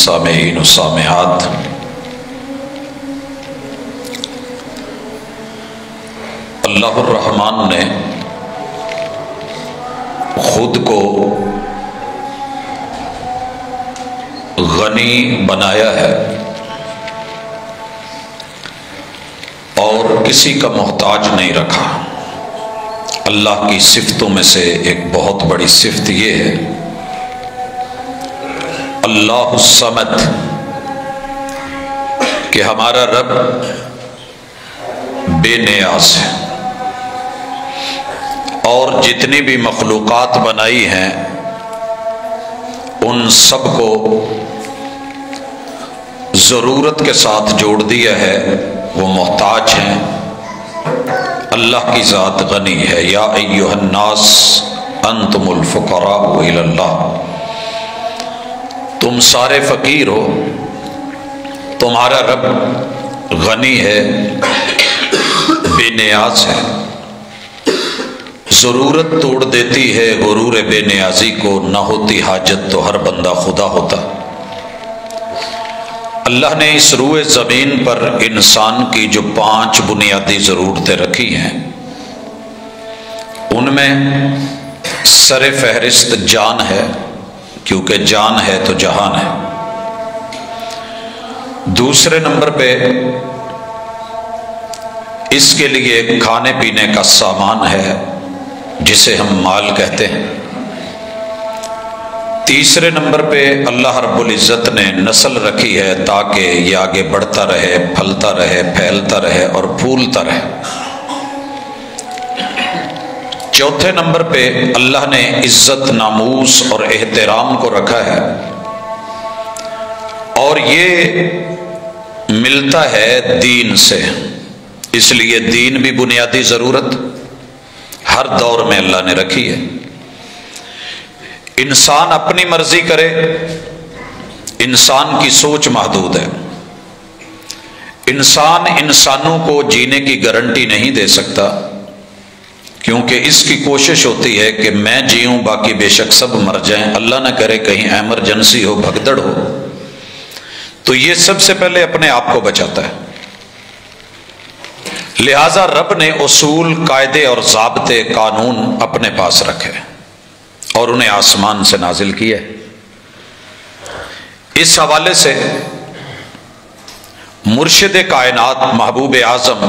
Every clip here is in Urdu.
سامعین و سامعات، اللہ الرحمن نے خود کو غنی بنایا ہے اور کسی کا محتاج نہیں رکھا۔ اللہ کی صفتوں میں سے ایک بہت بڑی صفت یہ ہے اللہ الصمد، کہ ہمارا رب بے نیاز ہے، اور جتنی بھی مخلوقات بنائی ہیں ان سب کو ضرورت کے ساتھ جوڑ دیا ہے، وہ محتاج ہیں۔ اللہ کی ذات غنی ہے۔ یا ایھا الناس انتم الفقراء الی اللہ، تم سارے فقیر ہو، تمہارا رب غنی ہے، بے نیاز ہے، ضرورت توڑ دیتی ہے غرور بے نیازی کو، نہ ہوتی حاجت تو ہر بندہ خدا ہوتا۔ اللہ نے اس روئے زمین پر انسان کی جو 5 بنیادی ضرورتیں رکھی ہیں، ان میں سر فہرست جان ہے، کیونکہ جان ہے تو جہان ہے۔ دوسرے نمبر پہ اس کے لیے کھانے پینے کا سامان ہے جسے ہم مال کہتے ہیں۔ تیسرے نمبر پہ اللہ رب العزت نے نسل رکھی ہے تاکہ یہ آگے بڑھتا رہے، پھلتا رہے، پھیلتا رہے اور پھولتا رہے۔ چوتھے نمبر پہ اللہ نے عزت، ناموس اور احترام کو رکھا ہے، اور یہ ملتا ہے دین سے، اس لیے دین بھی بنیادی ضرورت ہر دور میں اللہ نے رکھی ہے۔ انسان اپنی مرضی کرے، انسان کی سوچ محدود ہے، انسان انسانوں کو جینے کی گارنٹی نہیں دے سکتا، کیونکہ اس کی کوشش ہوتی ہے کہ میں جیوں باقی بے شک سب مر جائیں، اللہ نہ کرے کہیں ایمرجنسی ہو، بھگدڑ ہو، تو یہ سب سے پہلے اپنے آپ کو بچاتا ہے۔ لہذا رب نے اصول، قاعدے اور ضابطے، قانون اپنے پاس رکھے اور انہیں آسمان سے نازل کیا۔ اس حوالے سے مرشد کائنات، محبوب اعظم،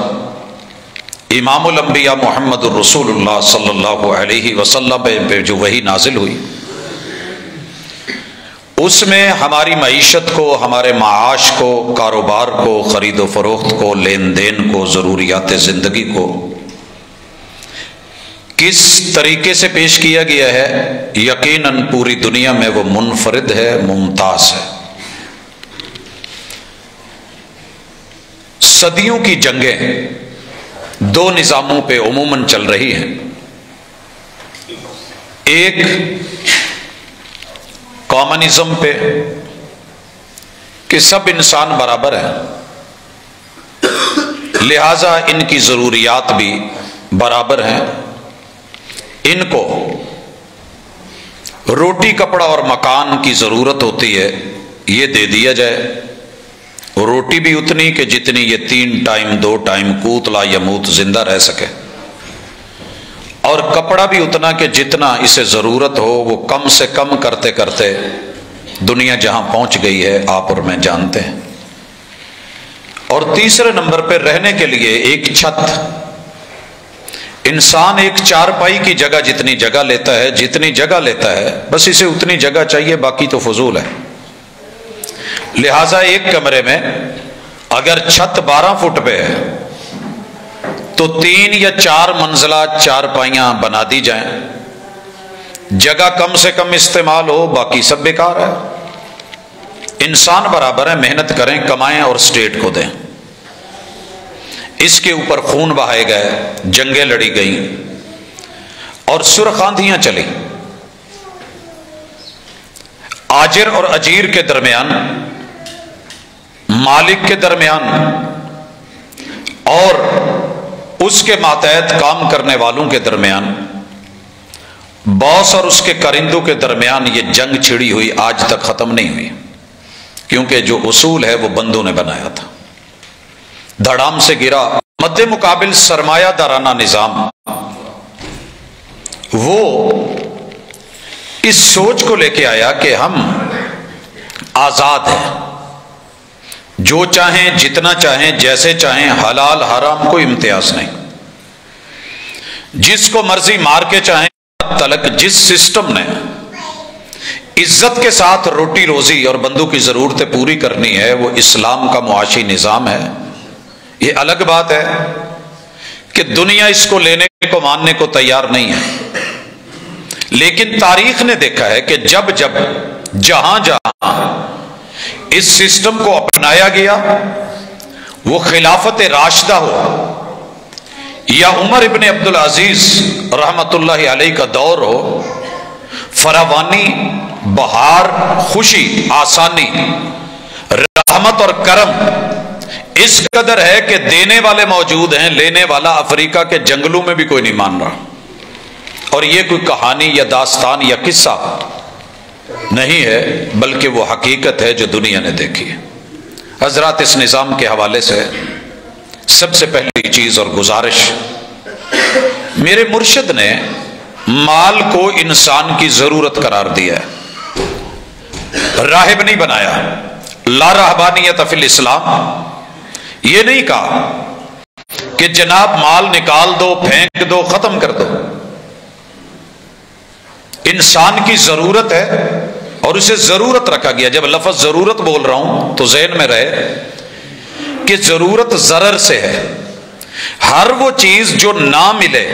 امام الانبیاء محمد الرسول اللہ صلی اللہ علیہ وسلم پہ جو وحی نازل ہوئی، اس میں ہماری معیشت کو، ہمارے معاش کو، کاروبار کو، خرید و فروخت کو، لین دین کو، ضروریات زندگی کو کس طریقے سے پیش کیا گیا ہے، یقیناً پوری دنیا میں وہ منفرد ہے، ممتاز ہے۔ صدیوں کی جنگیں 2 نظاموں پہ عموماً چل رہی ہیں۔ ایک کامنزم پہ کہ سب انسان برابر ہیں، لہذا ان کی ضروریات بھی برابر ہیں، ان کو روٹی، کپڑا اور مکان کی ضرورت ہوتی ہے، یہ دے دیا جائے، روٹی بھی اتنی کہ جتنی یہ 3 ٹائم 2 ٹائم قوت لا یموت زندہ رہ سکے، اور کپڑا بھی اتنا کہ جتنا اسے ضرورت ہو، وہ کم سے کم کرتے کرتے دنیا جہاں پہنچ گئی ہے آپ اور میں جانتے ہیں۔ اور تیسرے نمبر پہ رہنے کے لیے ایک چھت۔ انسان ایک چارپائی کی جگہ جتنی جگہ لیتا ہے، جتنی جگہ لیتا ہے، بس اسے اتنی جگہ چاہیے، باقی تو فضول ہے۔ لہذا ایک کمرے میں اگر چھت 12 فٹ پہ ہے تو 3 یا 4 منزلہ چارپائیاں بنا دی جائیں، جگہ کم سے کم استعمال ہو، باقی سب بیکار ہے۔ انسان برابر ہے، محنت کریں، کمائیں اور اسٹیٹ کو دیں۔ اس کے اوپر خون بہائے گئے، جنگیں لڑی گئیں اور سرخ آندھیاں چلی۔ آجر اور اجیر کے درمیان، مالک کے درمیان اور اس کے ماتحت کام کرنے والوں کے درمیان، باس اور اس کے کرندوں کے درمیان یہ جنگ چھڑی ہوئی آج تک ختم نہیں ہوئی، کیونکہ جو اصول ہے وہ بندوں نے بنایا تھا، دھڑام سے گرا۔ مد مقابل سرمایہ دارانہ نظام وہ اس سوچ کو لے کے آیا کہ ہم آزاد ہیں، جو چاہیں جتنا چاہیں جیسے چاہیں، حلال حرام کوئی امتیاز نہیں، جس کو مرضی مار کے چاہیں تلک۔ جس سسٹم نے عزت کے ساتھ روٹی روزی اور بندوں کی ضرورتیں پوری کرنی ہے وہ اسلام کا معاشی نظام ہے۔ یہ الگ بات ہے کہ دنیا اس کو لینے کو ماننے کو تیار نہیں ہے، لیکن تاریخ نے دیکھا ہے کہ جب جب جہاں جہاں اس سسٹم کو اپنایا گیا، وہ خلافت راشدہ ہو یا عمر ابن عبدالعزیز رحمت اللہ علیہ کا دور ہو، فراوانی، بہار، خوشی، آسانی، رحمت اور کرم اس قدر ہے کہ دینے والے موجود ہیں، لینے والا افریقہ کے جنگلوں میں بھی کوئی نہیں مان رہا۔ اور یہ کوئی کہانی یا داستان یا قصہ نہیں ہے، بلکہ وہ حقیقت ہے جو دنیا نے دیکھی ہے۔ حضرات، اس نظام کے حوالے سے سب سے پہلی چیز اور گزارش، میرے مرشد نے مال کو انسان کی ضرورت قرار دیا ہے، راہب نہیں بنایا۔ لا رہبانیت فی الاسلام، یہ نہیں کہا کہ جناب مال نکال دو، پھینک دو، ختم کر دو۔ انسان کی ضرورت ہے اور اسے ضرورت رکھا گیا۔ جب لفظ ضرورت بول رہا ہوں تو ذہن میں رہے کہ ضرورت ضرر سے ہے۔ ہر وہ چیز جو نہ ملے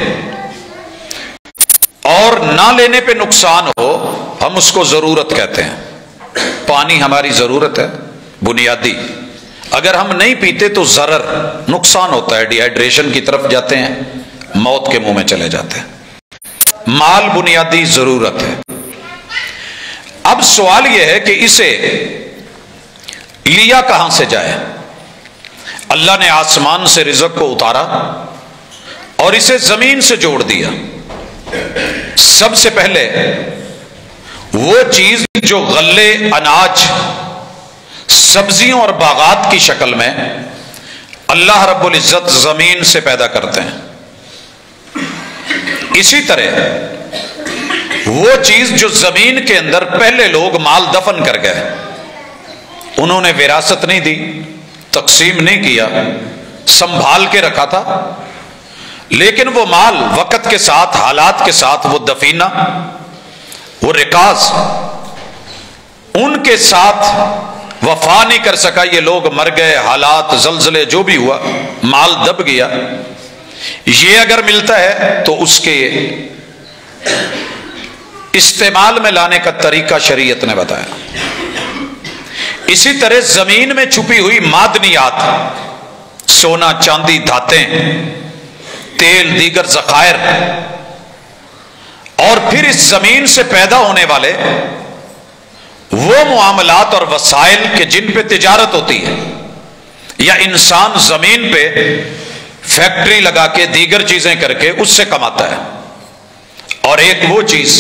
اور نہ لینے پہ نقصان ہو، ہم اس کو ضرورت کہتے ہیں۔ پانی ہماری ضرورت ہے بنیادی، اگر ہم نہیں پیتے تو ضرر، نقصان ہوتا ہے، ڈی ہائیڈریشن کی طرف جاتے ہیں، موت کے منہ میں چلے جاتے ہیں۔ مال بنیادی ضرورت ہے۔ اب سوال یہ ہے کہ اسے لیا کہاں سے جائے؟ اللہ نے آسمان سے رزق کو اتارا اور اسے زمین سے جوڑ دیا۔ سب سے پہلے وہ چیز جو غلے، اناج، سبزیوں اور باغات کی شکل میں اللہ رب العزت زمین سے پیدا کرتے ہیں، اسی طرح وہ چیز جو زمین کے اندر پہلے لوگ مال دفن کر گئے، انہوں نے وراثت نہیں دی، تقسیم نہیں کیا، سنبھال کے رکھا تھا، لیکن وہ مال وقت کے ساتھ، حالات کے ساتھ، وہ دفینہ، وہ رکاز ان کے ساتھ وفا نہیں کر سکا، یہ لوگ مر گئے، حالات، زلزلے جو بھی ہوا، مال دب گیا۔ یہ اگر ملتا ہے تو اس کے استعمال میں لانے کا طریقہ شریعت نے بتایا۔ اسی طرح زمین میں چھپی ہوئی معدنیات، سونا، چاندی، دھاتیں، تیل، دیگر ذخائر، اور پھر اس زمین سے پیدا ہونے والے وہ معاملات اور وسائل کہ جن پہ تجارت ہوتی ہے، یا انسان زمین پہ فیکٹری لگا کے دیگر چیزیں کر کے اس سے کماتا ہے، اور ایک وہ چیز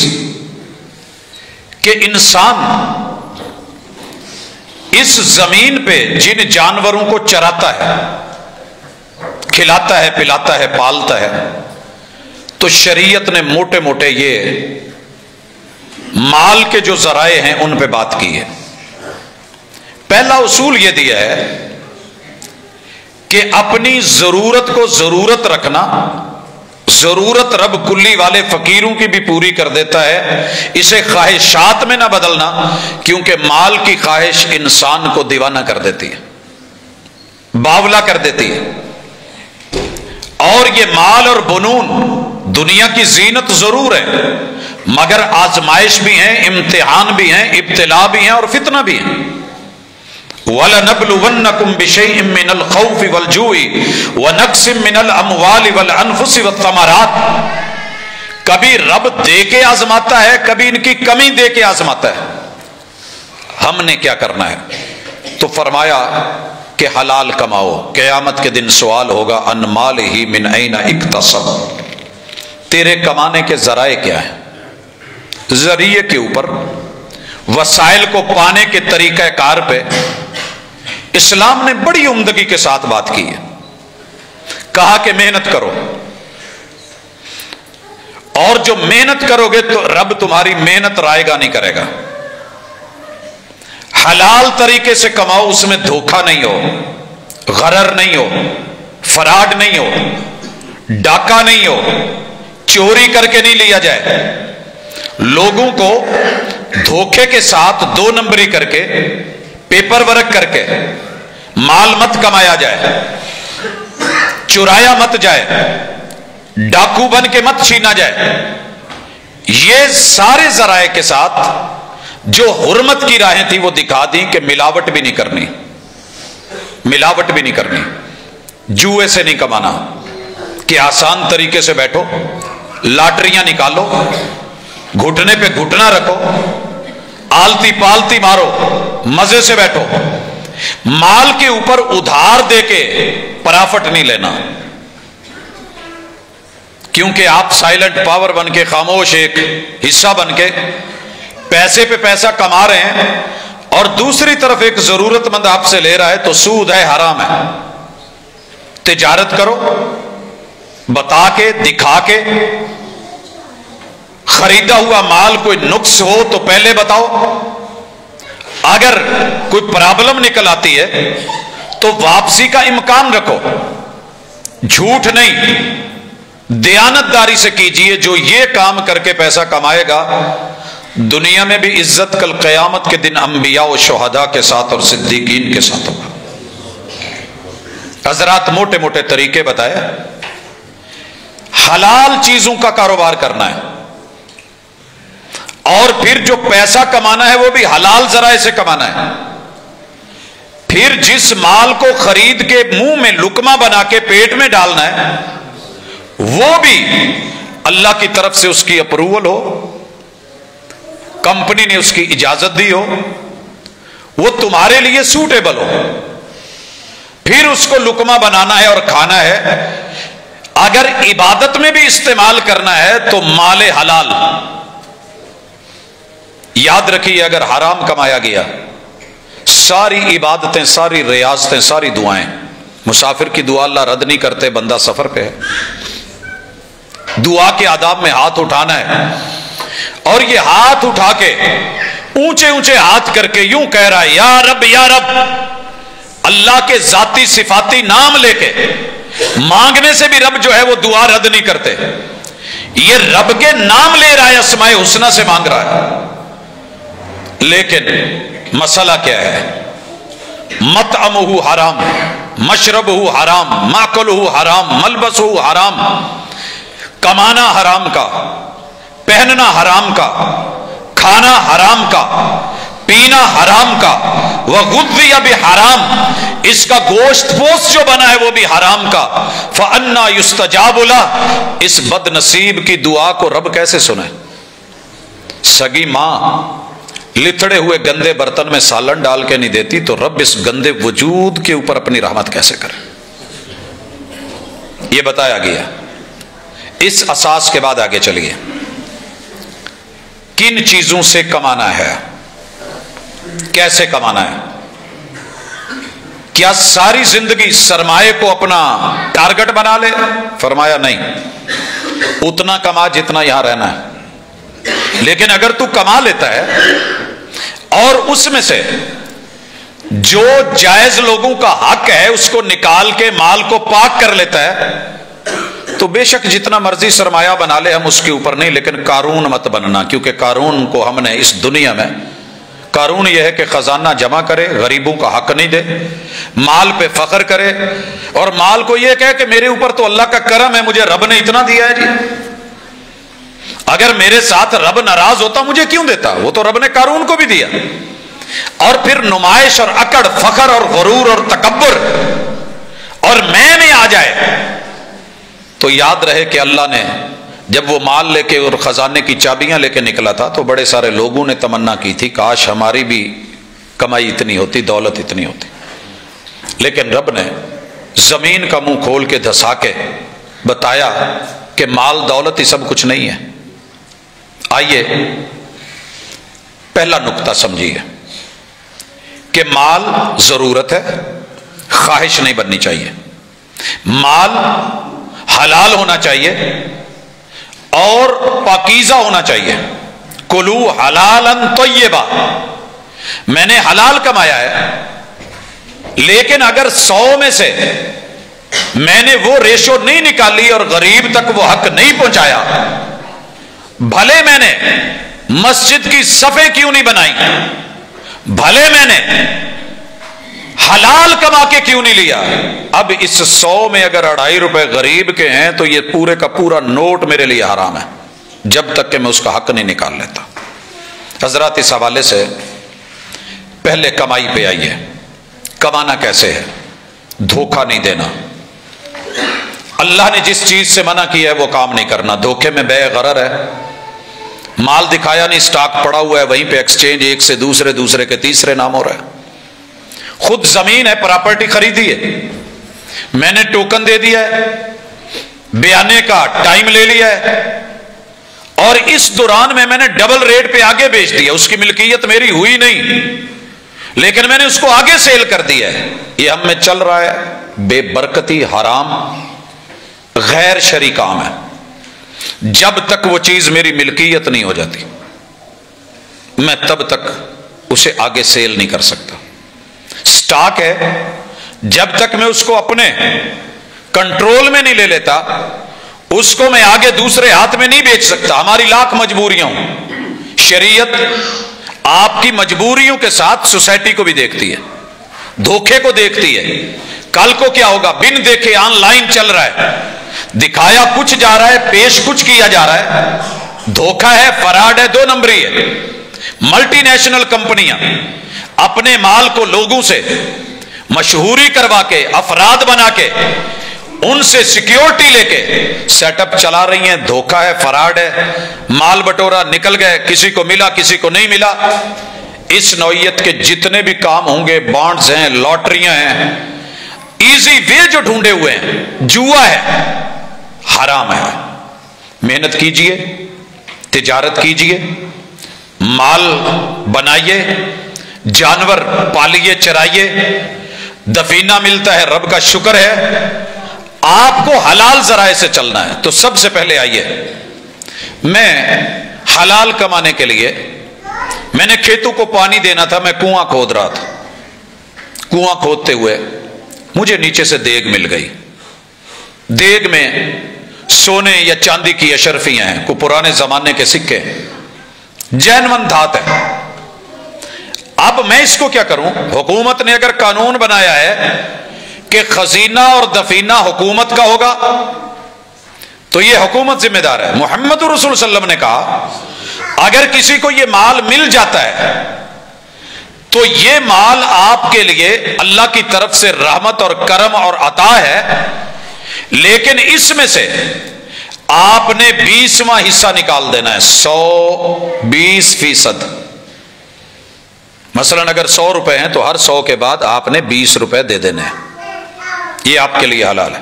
کہ انسان اس زمین پہ جن جانوروں کو چراتا ہے، کھلاتا ہے، پلاتا ہے، پالتا ہے، تو شریعت نے موٹے موٹے یہ مال کے جو ذرائع ہیں ان پہ بات کی ہے۔ پہلا اصول یہ دیا ہے کہ اپنی ضرورت کو ضرورت رکھنا، ضرورت رب کلی والے فقیروں کی بھی پوری کر دیتا ہے، اسے خواہشات میں نہ بدلنا، کیونکہ مال کی خواہش انسان کو دیوانہ کر دیتی ہے، باولا کر دیتی ہے۔ اور یہ مال اور بنون دنیا کی زینت ضرور ہے، مگر آزمائش بھی ہیں، امتحان بھی ہیں، ابتلا بھی ہیں اور فتنہ بھی ہیں۔ وَلَنَبْلُوَنَّكُمْ بِشَيْءٍ مِّنَ الْخَوْفِ وَالْجُوعِ وَنَقْصٍ مِّنَ الْأَمْوَالِ وَالْأَنفُسِ وَالثَّمَرَاتِ۔ کبھی رب دے کے آزماتا ہے، کبھی ان کی کمی دے کے آزماتا ہے۔ ہم نے کیا کرنا ہے؟ تو فرمایا کہ حلال کماؤ، قیامت کے دن سوال ہوگا ان مالہ من این اکتسب، تیرے کمانے کے ذرائع کیا ہیں؟ ذریعے کے اوپر وسائل کو پانے کے طریقہ کار پہ اسلام نے بڑی عمدگی کے ساتھ بات کی ہے. کہا کہ محنت کرو، اور جو محنت کرو گے تو رب تمہاری محنت رائے گا نہیں کرے گا. حلال طریقے سے کماؤ، اس میں دھوکہ نہیں ہو، غرر نہیں ہو، فراڈ نہیں ہو، ڈاکہ نہیں ہو، چوری کر کے نہیں لیا جائے، لوگوں کو دھوکے کے ساتھ 2 نمبری کر کے پیپر ورک کر کے مال مت کمایا جائے، چرایا مت جائے، ڈاکو بن کے مت چھینا جائے. یہ سارے ذرائع کے ساتھ جو حرمت کی راہیں تھی وہ دکھا دی کہ ملاوٹ بھی نہیں کرنی، ملاوٹ بھی نہیں کرنی، جوئے سے نہیں کمانا کہ آسان طریقے سے بیٹھو، لاٹریاں نکالو، گھٹنے پہ گھٹنا رکھو، آلتی پالتی مارو، مزے سے بیٹھو. مال کے اوپر ادھار دے کے پرافٹ نہیں لینا، کیونکہ آپ سائلنٹ پاور بن کے، خاموش ایک حصہ بن کے پیسے پہ پیسہ کما رہے ہیں، اور دوسری طرف ایک ضرورت مند آپ سے لے رہا ہے، تو سود ہے، حرام ہے. تجارت کرو، بتا کے دکھا کے. خریدا ہوا مال کوئی نقص ہو تو پہلے بتاؤ، اگر کوئی پرابلم نکل آتی ہے تو واپسی کا امکان رکھو. جھوٹ نہیں، دیانتداری سے کیجئے. جو یہ کام کر کے پیسہ کمائے گا دنیا میں بھی عزت کل قیامت کے دن انبیاء و شہداء کے ساتھ اور صدیقین کے ساتھ ہوگا. حضرات موٹے موٹے طریقے بتائے. حلال چیزوں کا کاروبار کرنا ہے، اور پھر جو پیسہ کمانا ہے وہ بھی حلال ذرائع سے کمانا ہے. پھر جس مال کو خرید کے منہ میں لقمہ بنا کے پیٹ میں ڈالنا ہے وہ بھی اللہ کی طرف سے اس کی اپروول ہو، کمپنی نے اس کی اجازت دی ہو، وہ تمہارے لیے سوٹیبل ہو. پھر اس کو لقمہ بنانا ہے اور کھانا ہے. اگر عبادت میں بھی استعمال کرنا ہے تو مال حلال. یاد رکھیے، اگر حرام کمایا گیا ساری عبادتیں، ساری ریاضتیں، ساری دعائیں، مسافر کی دعا اللہ رد نہیں کرتے، بندہ سفر پہ ہے. دعا کے آداب میں ہاتھ اٹھانا ہے، اور یہ ہاتھ اٹھا کے اونچے اونچے ہاتھ کر کے یوں کہہ رہا ہے یا رب یا رب. اللہ کے ذاتی صفاتی نام لے کے مانگنے سے بھی رب جو ہے وہ دعا رد نہیں کرتے. یہ رب کے نام لے رہا ہے، اسماء الحسنی سے مانگ رہا ہے. لیکن مسئلہ کیا ہے؟ مطعمہ حرام، مشربہ حرام، ماکلہ حرام، ملبسہ حرام. کمانا حرام کا، پہننا حرام کا، کھانا حرام کا، پینا حرام کا. وغذی بحرام، اس کا گوشت پوست جو بنا ہے وہ بھی حرام کا. فأنا یستجاب لہ، اس بد نصیب کی دعا کو رب کیسے سنے؟ سگی ماں لتڑے ہوئے گندے برتن میں سالن ڈال کے نہیں دیتی تو رب اس گندے وجود کے اوپر اپنی رحمت کیسے کرے؟ یہ بتایا گیا. اس اساس کے بعد آگے چلیے. کن چیزوں سے کمانا ہے، کیسے کمانا ہے؟ کیا ساری زندگی سرمایہ کو اپنا ٹارگٹ بنا لے؟ فرمایا نہیں، اتنا کما جتنا یہاں رہنا ہے. لیکن اگر تو کما لیتا ہے اور اس میں سے جو جائز لوگوں کا حق ہے اس کو نکال کے مال کو پاک کر لیتا ہے تو بے شک جتنا مرضی سرمایہ بنا لے، ہم اس کے اوپر نہیں. لیکن قارون مت بننا، کیونکہ قارون کو ہم نے اس دنیا میں، قارون یہ ہے کہ خزانہ جمع کرے، غریبوں کا حق نہیں دے، مال پہ فخر کرے، اور مال کو یہ کہے کہ میرے اوپر تو اللہ کا کرم ہے، مجھے رب نے اتنا دیا ہے. جی اگر میرے ساتھ رب ناراض ہوتا مجھے کیوں دیتا؟ وہ تو رب نے قارون کو بھی دیا. اور پھر نمائش اور اکڑ، فخر اور غرور اور تکبر اور میں آ جائے تو یاد رہے کہ اللہ نے جب وہ مال لے کے اور خزانے کی چابیاں لے کے نکلا تھا تو بڑے سارے لوگوں نے تمنا کی تھی کاش ہماری بھی کمائی اتنی ہوتی، دولت اتنی ہوتی. لیکن رب نے زمین کا منہ کھول کے دھسا کے بتایا کہ مال دولت ہی سب کچھ نہیں ہے. آئیے پہلا نقطہ سمجھیے کہ مال ضرورت ہے، خواہش نہیں بننی چاہیے. مال حلال ہونا چاہیے اور پاکیزہ ہونا چاہیے. کلو حلالا طیبا، میں نے حلال کمایا ہے، لیکن اگر 100 میں سے میں نے وہ ریشو نہیں نکالی اور غریب تک وہ حق نہیں پہنچایا، بھلے میں نے مسجد کی صفیں کیوں نہیں بنائی، بھلے میں نے حلال کما کے کیوں نہیں لیا، اب اس 100 میں اگر 2.5 روپے غریب کے ہیں تو یہ پورے کا پورا نوٹ میرے لیے حرام ہے جب تک کہ میں اس کا حق نہیں نکال لیتا. حضرات اس حوالے سے پہلے کمائی پہ آئیے. کمانا کیسے ہے؟ دھوکہ نہیں دینا. اللہ نے جس چیز سے منع کیا ہے وہ کام نہیں کرنا. دھوکے میں بے غرر ہے. مال دکھایا نہیں، سٹاک پڑا ہوا ہے وہیں پہ ایکسچینج ایک سے دوسرے، دوسرے کے تیسرے نام ہو رہا ہے. خود زمین ہے، پراپرٹی خریدی ہے، میں نے ٹوکن دے دیا ہے، بیانے کا ٹائم لے لیا ہے، اور اس دوران میں نے ڈبل ریٹ پہ آگے بیچ دیا. اس کی ملکیت میری ہوئی نہیں، لیکن میں نے اس کو آگے سیل کر دیا ہے. یہ ہم میں چل رہا ہے. بے برکتی، حرام، غیر شرعی کام ہے. جب تک وہ چیز میری ملکیت نہیں ہو جاتی میں تب تک اسے آگے سیل نہیں کر سکتا. سٹاک ہے، جب تک میں اس کو اپنے کنٹرول میں نہیں لے لیتا اس کو میں آگے دوسرے ہاتھ میں نہیں بیچ سکتا. ہماری لاکھ مجبوریاں ہوں. شریعت آپ کی مجبوریوں کے ساتھ سوسائٹی کو بھی دیکھتی ہے، دھوکے کو دیکھتی ہے. کل کو کیا ہوگا؟ بن دیکھے آن لائن چل رہا ہے، دکھایا کچھ جا رہا ہے، پیش کچھ کیا جا رہا ہے. دھوکہ ہے، فراڈ ہے، 2 نمبری ہے. ملٹی نیشنل کمپنیاں اپنے مال کو لوگوں سے مشہوری کروا کے، افراد بنا کے، ان سے سیکیورٹی لے کے سیٹ اپ چلا رہی ہیں. دھوکہ ہے، فراڈ ہے. مال بٹورا نکل گئے، کسی کو ملا کسی کو نہیں ملا. اس نوعیت کے جتنے بھی کام ہوں گے، بانڈز ہیں، لاٹریاں ہیں، ایزی وے جو ڈھونڈے ہوئے ہیں، جوا ہے، حرام ہے. محنت کیجئے، تجارت کیجئے، مال بنائیے، جانور پالیے، چرائیے. دفینہ ملتا ہے، رب کا شکر ہے. آپ کو حلال ذرائع سے چلنا ہے. تو سب سے پہلے آئیے، میں حلال کمانے کے لیے میں نے کھیتوں کو پانی دینا تھا، میں کنواں کھود رہا تھا. کنواں کھودتے ہوئے مجھے نیچے سے دیگ مل گئی. دیگ میں سونے یا چاندی کی اشرفیاں ہیں، کوئی پرانے زمانے کے سکے، جینون دھات ہے. اب میں اس کو کیا کروں؟ حکومت نے اگر قانون بنایا ہے کہ خزینہ اور دفینہ حکومت کا ہوگا تو یہ حکومت ذمہ دار ہے. محمد رسول صلی اللہ علیہ وسلم نے کہا اگر کسی کو یہ مال مل جاتا ہے تو یہ مال آپ کے لیے اللہ کی طرف سے رحمت اور کرم اور عطا ہے، لیکن اس میں سے آپ نے 20واں حصہ نکال دینا ہے. 120%. مثلا اگر 100 روپے ہیں تو ہر 100 کے بعد آپ نے 20 روپے دے دینے ہیں. یہ آپ کے لیے حلال ہے،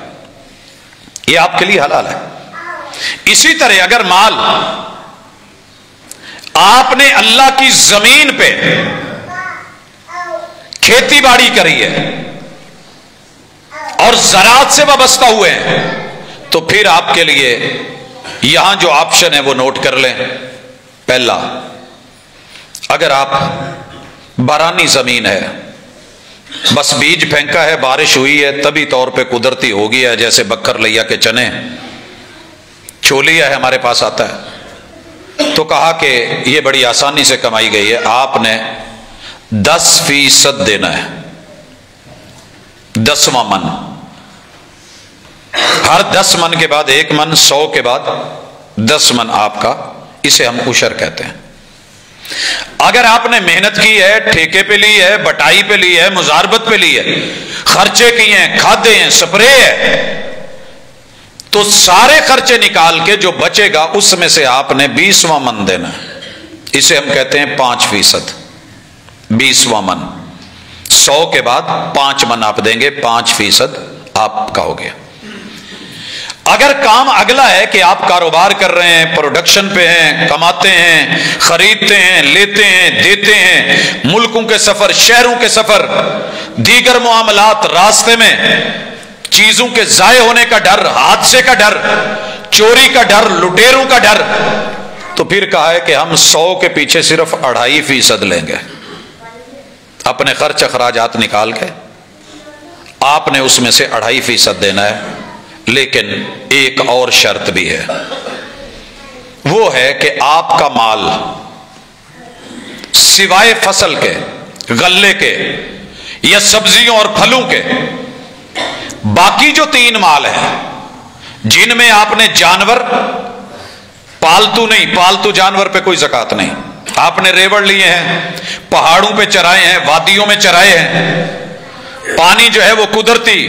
یہ آپ کے لیے حلال ہے. اسی طرح اگر مال آپ نے اللہ کی زمین پہ کھیتی باڑی کری ہے اور زراعت سے وابستہ ہوئے ہیں تو پھر آپ کے لیے یہاں جو آپشن ہے وہ نوٹ کر لیں. پہلا، اگر آپ بارانی زمین ہے، بس بیج پھینکا ہے، بارش ہوئی ہے، طبی طور پہ قدرتی ہو گیا ہے، جیسے بکر لیا کے چنے، چھولیا ہے ہمارے پاس آتا ہے، تو کہا کہ یہ بڑی آسانی سے کمائی گئی ہے، آپ نے 10% دینا ہے. 10واں من، ہر 10 من کے بعد 1 من، 100 کے بعد 10 من آپ کا، اسے ہم عشر کہتے ہیں. اگر آپ نے محنت کی ہے، ٹھیکے پہ لی ہے، بٹائی پہ لی ہے، مزاربت پہ لی ہے، خرچے کیے ہیں، کھادے ہیں، سپرے ہے، تو سارے خرچے نکال کے جو بچے گا اس میں سے آپ نے 20واں من دینا ہے. اسے ہم کہتے ہیں 5%. 20واں من، 100 کے بعد 5 من آپ دیں گے، 5% آپ کا ہو گیا. اگر کام اگلا ہے کہ آپ کاروبار کر رہے ہیں، پروڈکشن پہ ہیں، کماتے ہیں، خریدتے ہیں، لیتے ہیں، دیتے ہیں، ملکوں کے سفر، شہروں کے سفر، دیگر معاملات، راستے میں چیزوں کے ضائع ہونے کا ڈر، حادثے کا ڈر، چوری کا ڈر، لٹیروں کا ڈر، تو پھر کہا ہے کہ ہم 100 کے پیچھے صرف 2.5% لیں گے. اپنے خرچ اخراجات نکال کے آپ نے اس میں سے 2.5% دینا ہے. لیکن ایک اور شرط بھی ہے، وہ ہے کہ آپ کا مال سوائے فصل کے، غلے کے یا سبزیوں اور پھلوں کے، باقی جو 3 مال ہیں جن میں آپ نے جانور، پالتو نہیں، پالتو جانور پہ کوئی زکوٰۃ نہیں، آپ نے ریوڑ لیے ہیں، پہاڑوں پہ چرائے ہیں، وادیوں میں چرائے ہیں، پانی جو ہے وہ قدرتی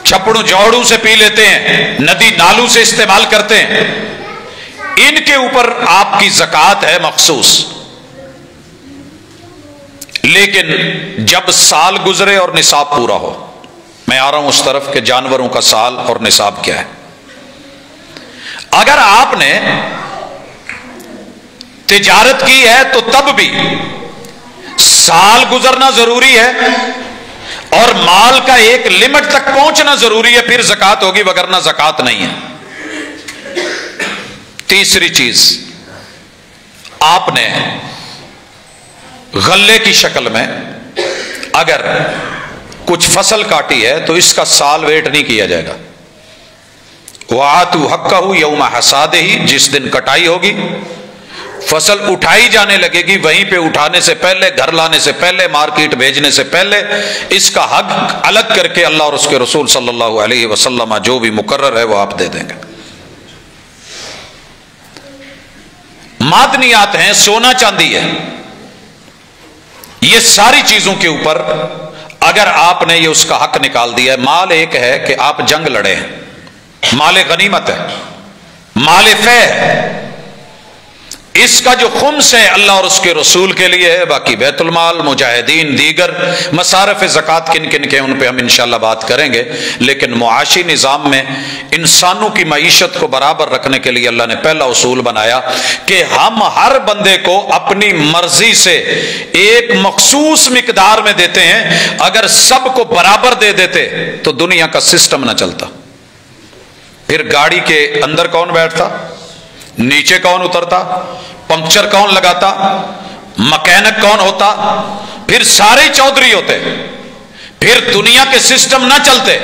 چھپڑوں جوڑوں سے پی لیتے ہیں، ندی نالوں سے استعمال کرتے ہیں، ان کے اوپر آپ کی زکوٰۃ ہے مخصوص. لیکن جب سال گزرے اور نصاب پورا ہو، میں آ رہا ہوں اس طرف کہ جانوروں کا سال اور نصاب کیا ہے. اگر آپ نے تجارت کی ہے تو تب بھی سال گزرنا ضروری ہے اور مال کا ایک لمٹ تک پہنچنا ضروری ہے، پھر زکوٰۃ ہوگی، وگرنہ زکوٰۃ نہیں ہے. تیسری چیز، آپ نے غلے کی شکل میں اگر کچھ فصل کاٹی ہے تو اس کا سال ویٹ نہیں کیا جائے گا. وَآتُوا حَقَّهُ يَوْمَ حَصَادِهِ، جس دن کٹائی ہوگی، فصل اٹھائی جانے لگے گی، وہیں پہ اٹھانے سے پہلے، گھر لانے سے پہلے، مارکیٹ بھیجنے سے پہلے اس کا حق الگ کر کے اللہ اور اس کے رسول صلی اللہ علیہ وسلم جو بھی مقرر ہے وہ آپ دے دیں گے. معدنیات ہیں، سونا چاندی ہے، یہ ساری چیزوں کے اوپر اگر آپ نے یہ اس کا حق نکال دیا ہے. مال ایک ہے کہ آپ جنگ لڑے ہیں، مال غنیمت ہے، مال فے ہے، اس کا جو خمس ہے اللہ اور اس کے رسول کے لیے ہے، باقی بیت المال، مجاہدین، دیگر مصارف زکوٰۃ کن کن کے ان پہ ہم انشاءاللہ بات کریں گے. لیکن معاشی نظام میں انسانوں کی معیشت کو برابر رکھنے کے لیے اللہ نے پہلا اصول بنایا کہ ہم ہر بندے کو اپنی مرضی سے ایک مخصوص مقدار میں دیتے ہیں. اگر سب کو برابر دے دیتے تو دنیا کا سسٹم نہ چلتا. پھر گاڑی کے اندر کون بیٹھتا، نیچے کون اترتا، پنکچر کون لگاتا، مکینک کون ہوتا، پھر سارے چودھری ہوتے، پھر دنیا کے سسٹم نہ چلتے.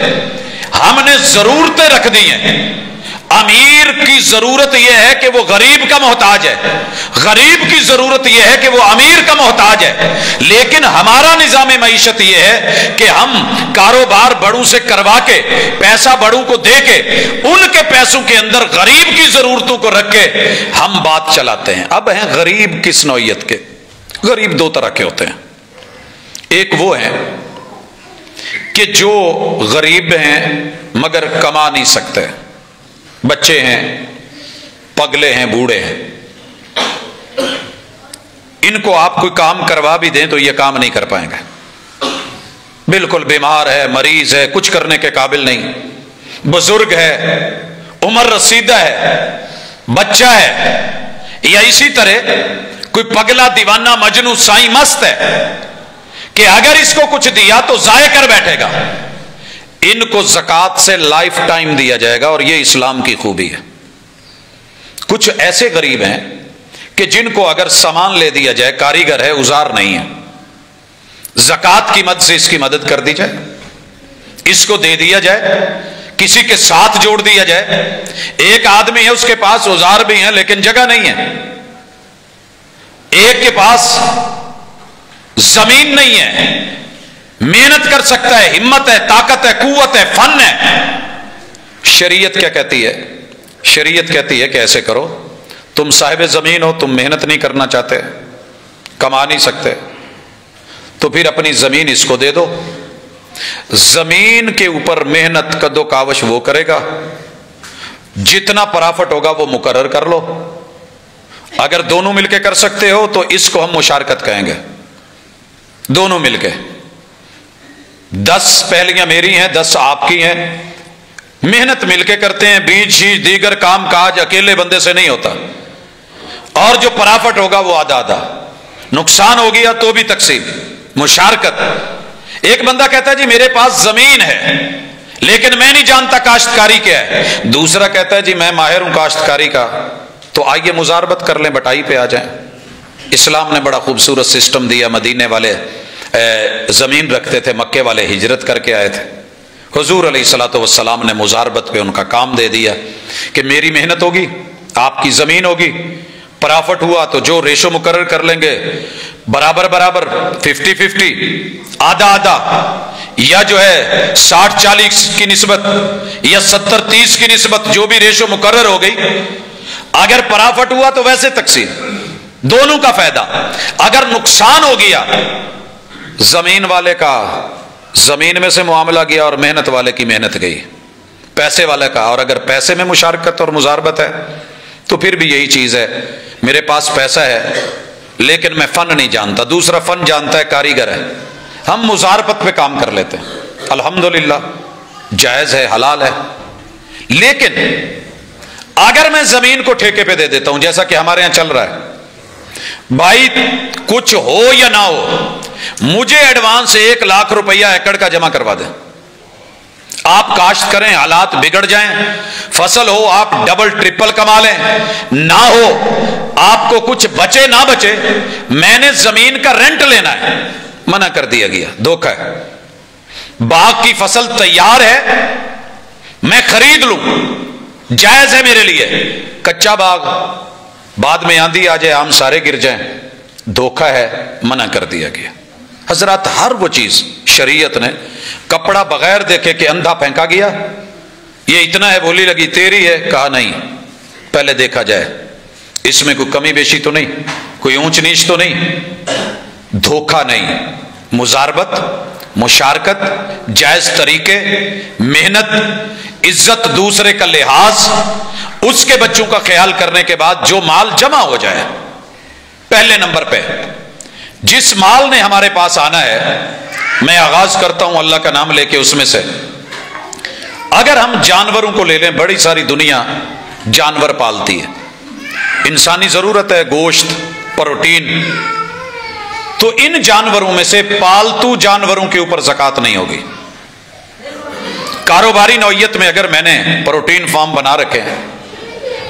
ہم نے ضرورتیں رکھ دی ہیں. امیر کی ضرورت یہ ہے کہ وہ غریب کا محتاج ہے، غریب کی ضرورت یہ ہے کہ وہ امیر کا محتاج ہے. لیکن ہمارا نظام معیشت یہ ہے کہ ہم کاروبار بڑوں سے کروا کے، پیسہ بڑوں کو دے کے، ان کے پیسوں کے اندر غریب کی ضرورتوں کو رکھ کے ہم بات چلاتے ہیں. اب ہیں غریب کس نوعیت کے؟ غریب 2 طرح کے ہوتے ہیں. ایک وہ ہیں کہ جو غریب ہیں مگر کما نہیں سکتے، بچے ہیں، پگلے ہیں، بوڑھے ہیں، ان کو آپ کوئی کام کروا بھی دیں تو یہ کام نہیں کر پائیں گے. بالکل بیمار ہے، مریض ہے، کچھ کرنے کے قابل نہیں، بزرگ ہے، عمر رسیدہ ہے، بچہ ہے، یا اسی طرح کوئی پگلا، دیوانہ، مجنوں، سائیں مست ہے کہ اگر اس کو کچھ دیا تو ضائع کر بیٹھے گا. ان کو زکوٰۃ سے لائف ٹائم دیا جائے گا، اور یہ اسلام کی خوبی ہے. کچھ ایسے غریب ہیں کہ جن کو اگر سامان لے دیا جائے، کاریگر ہے، اوزار نہیں ہے، زکوٰۃ کی مد سے اس کی مدد کر دی جائے، اس کو دے دیا جائے، کسی کے ساتھ جوڑ دیا جائے. ایک آدمی ہے، اس کے پاس اوزار بھی ہیں لیکن جگہ نہیں ہے، ایک کے پاس زمین نہیں ہے، محنت کر سکتا ہے، ہمت ہے، طاقت ہے، قوت ہے، فن ہے. شریعت کیا کہتی ہے؟ شریعت کہتی ہے کہ ایسے کرو، تم صاحب زمین ہو، تم محنت نہیں کرنا چاہتے، کما نہیں سکتے، تو پھر اپنی زمین اس کو دے دو. زمین کے اوپر محنت کدو کاوش وہ کرے گا، جتنا پرافٹ ہوگا وہ مقرر کر لو. اگر دونوں مل کے کر سکتے ہو تو اس کو ہم مشارکت کہیں گے. دونوں مل کے 10 پہلیاں میری ہیں، 10 آپ کی ہیں، محنت مل کے کرتے ہیں, بیج شیج دیگر کام کاج اکیلے بندے سے نہیں ہوتا, اور جو پرافٹ ہوگا وہ آدھا آدھا, نقصان ہو گیا تو بھی تقسیم, مشارکت. ایک بندہ کہتا ہے جی میرے پاس زمین ہے لیکن میں نہیں جانتا کاشتکاری کیا ہے, دوسرا کہتا ہے جی میں ماہر ہوں کاشتکاری کا, تو آئیے مزاربت کر لیں, بٹائی پہ آ جائیں. اسلام نے بڑا خوبصورت سسٹم دیا. مدینے والے زمین رکھتے تھے, مکے والے ہجرت کر کے آئے تھے, حضور علیہ الصلوۃ والسلام نے مزاربت پہ ان کا کام دے دیا کہ میری محنت ہوگی, آپ کی زمین ہوگی, پرافٹ ہوا تو جو ریشو مقرر کر لیں گے برابر برابر 50-50, آدھا آدھا, یا جو ہے 60-40 کی نسبت یا 70-30 کی نسبت, جو بھی ریشو مقرر ہو گئی. اگر پرافٹ ہوا تو ویسے تقسیم, دونوں کا فائدہ. اگر نقصان ہو گیا زمین والے کا, زمین میں سے معاملہ گیا اور محنت والے کی محنت گئی, پیسے والے کا. اور اگر پیسے میں مشارکت اور مزاربت ہے تو پھر بھی یہی چیز ہے, میرے پاس پیسہ ہے لیکن میں فن نہیں جانتا, دوسرا فن جانتا ہے, کاریگر ہے, ہم مزاربت پہ کام کر لیتے ہیں, الحمدللہ جائز ہے, حلال ہے. لیکن اگر میں زمین کو ٹھیکے پہ دے دیتا ہوں, جیسا کہ ہمارے یہاں چل رہا ہے, بھائی کچھ ہو یا نہ ہو مجھے ایڈوانس 1 لاکھ روپیہ ایکڑ کا جمع کروا دیں, آپ کاشت کریں, حالات بگڑ جائیں, فصل ہو آپ ڈبل ٹرپل کما لیں, نہ ہو آپ کو کچھ بچے نہ بچے, میں نے زمین کا رینٹ لینا ہے, منع کر دیا گیا, دھوکہ ہے. باغ کی فصل تیار ہے, میں خرید لوں, جائز ہے میرے لیے. کچا باغ, بعد میں آندھی آ جائے, آم سارے گر جائیں, دھوکہ ہے, منع کر دیا گیا. حضرات ہر وہ چیز شریعت نے, کپڑا بغیر دیکھے کہ اندھا پھینکا گیا, یہ اتنا ہے, بولی لگی تیری ہے, کہا نہیں پہلے دیکھا جائے, اس میں کوئی کمی بیشی تو نہیں, کوئی اونچ نیچ تو نہیں, دھوکہ نہیں. مزاربت, مشارکت, جائز طریقے, محنت, عزت, دوسرے کا لحاظ, اس کے بچوں کا خیال کرنے کے بعد جو مال جمع ہو جائے. پہلے نمبر پہ جس مال نے ہمارے پاس آنا ہے, میں آغاز کرتا ہوں اللہ کا نام لے کے اس میں سے. اگر ہم جانوروں کو لے لیں, بڑی ساری دنیا جانور پالتی ہے, انسانی ضرورت ہے گوشت, پروٹین, تو ان جانوروں میں سے پالتو جانوروں کے اوپر زکوٰۃ نہیں ہوگی. کاروباری نوعیت میں اگر میں نے پروٹین فارم بنا رکھے ہیں,